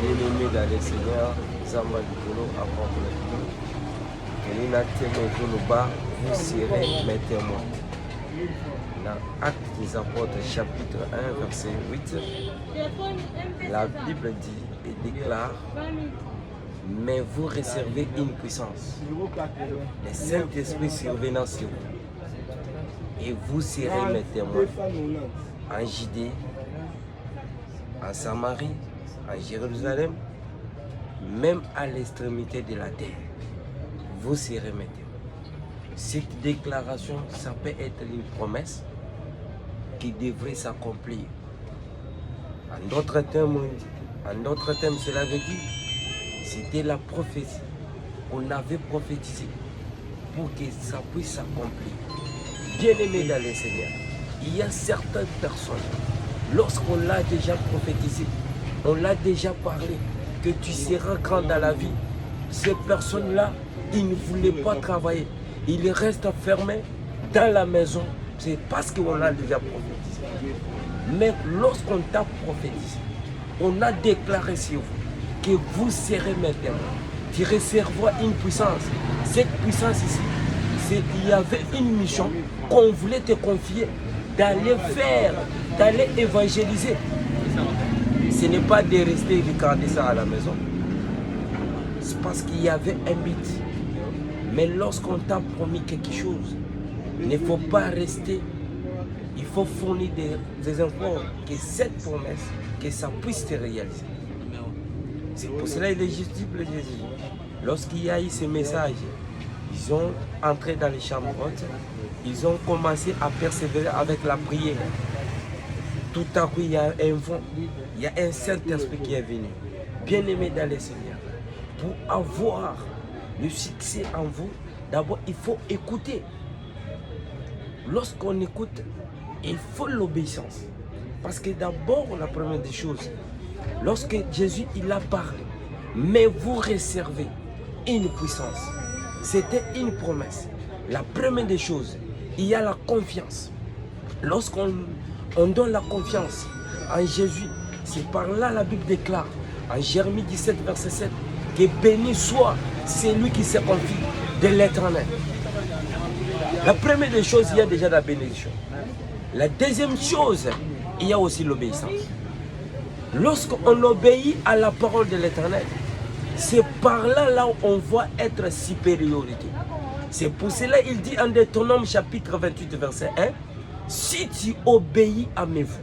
Bien-aimés dans le Seigneur, Zamba Likolo, Apôtre Kelina Temo Koloba, vous serez mes témoins. Dans Actes des Apôtres, chapitre 1, verset 8, la Bible dit et déclare: mais vous réservez une puissance, le Saint-Esprit survenant sur vous, et vous serez mes témoins en Judée, en Samarie, en Jérusalem, même à l'extrémité de la terre. Vous serez mes témoins. Cette déclaration, ça peut être une promesse qui devrait s'accomplir. En d'autres termes, cela veut dire c'était la prophétie. On avait prophétisé pour que ça puisse s'accomplir. Bien-aimés dans le Seigneur, il y a certaines personnes, lorsqu'on l'a déjà prophétisé, on l'a déjà parlé, que tu seras grand dans la vie. Ces personnes-là, ils ne voulaient pas travailler. Ils restent fermés dans la maison. C'est parce qu'on l'a déjà prophétisé. Mais lorsqu'on t'a prophétisé, on a déclaré sur vous que vous serez mes témoins. Tu recevras une puissance. Cette puissance ici, c'est qu'il y avait une mission qu'on voulait te confier, d'aller faire, d'aller évangéliser. Ce n'est pas de rester regarder ça à la maison. C'est parce qu'il y avait un but. Mais lorsqu'on t'a promis quelque chose, il ne faut pas rester. Il faut fournir des infos que cette promesse, que ça puisse se réaliser. C'est pour cela qu'il est justifié Jésus. Lorsqu'il y a eu ce message, ils ont entré dans les chambres hautes, ils ont commencé à persévérer avec la prière. Tout à coup, il y a un vent, il y a un Saint-Esprit qui est venu. Bien-aimé dans le Seigneur, pour avoir le succès en vous, d'abord, il faut écouter. Lorsqu'on écoute, il faut l'obéissance. Parce que d'abord, la première des choses, lorsque Jésus il a parlé, mais vous réservez une puissance. C'était une promesse. La première des choses, il y a la confiance. Lorsqu'on donne la confiance en Jésus, c'est par là la Bible déclare, en Jérémie 17, verset 7, que béni soit celui qui se confie de l'Éternel. La première des choses, il y a déjà la bénédiction. La deuxième chose, il y a aussi l'obéissance. Lorsqu'on obéit à la parole de l'Éternel, c'est par là où on voit être supériorité. C'est pour cela qu'il dit en Deutéronome chapitre 28 verset 1, si tu obéis à mes voix,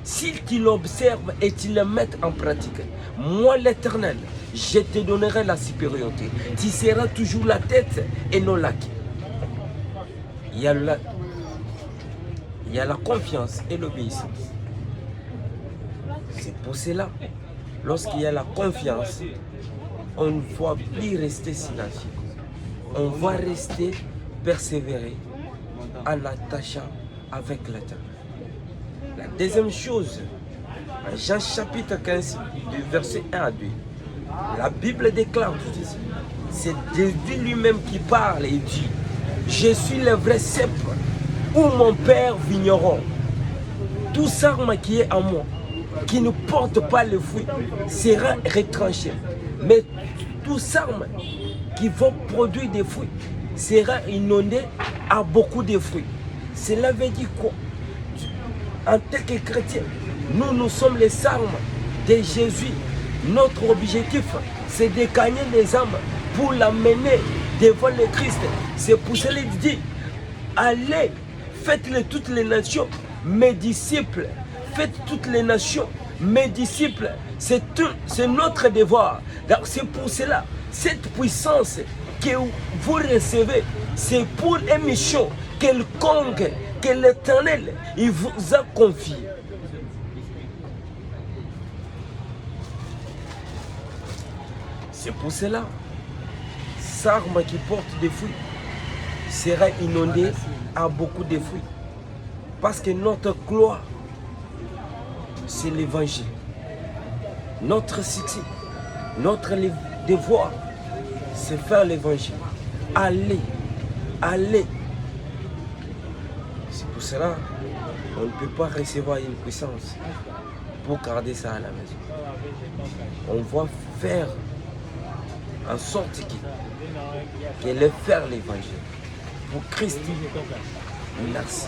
si tu l'observes et tu le mets en pratique, moi l'Éternel, je te donnerai la supériorité. Tu seras toujours la tête et non la queue. Il y a la confiance et l'obéissance. C'est pour cela, lorsqu'il y a la confiance, on ne va plus rester silencieux. On va rester persévérer en attachant avec l'Éternel. La deuxième chose, en Jean chapitre 15, du verset 1 à 2, la Bible déclare tout ceci. C'est Jésus lui-même qui parle et dit: je suis le vrai cep où mon Père vigneron. Tout sarme qui est en moi, qui ne porte pas le fruit, sera retranché. Mais tout sarme qui va produire des fruits sera inondé à beaucoup de fruits. Cela veut dire quoi? En tant que chrétien, nous sommes les sarmes de Jésus. Notre objectif, c'est de gagner les âmes pour l'amener devant le Christ. C'est pour cela qu'il dit: allez, faites-le toutes les nations, mes disciples. Faites toutes les nations, mes disciples. C'est notre devoir. C'est pour cela, cette puissance que vous recevez, c'est pour une mission quelconque que l'Éternel il vous a confiée. C'est pour cela, sarme qui porte des fruits sera inondé à beaucoup de fruits. Parce que notre gloire, c'est l'évangile. Notre succès, notre devoir, c'est faire l'évangile. Allez, allez. C'est pour cela qu'on ne peut pas recevoir une puissance pour garder ça à la maison. On va faire en sorte qu'elle ait faire l'évangile. Pour Christ, merci.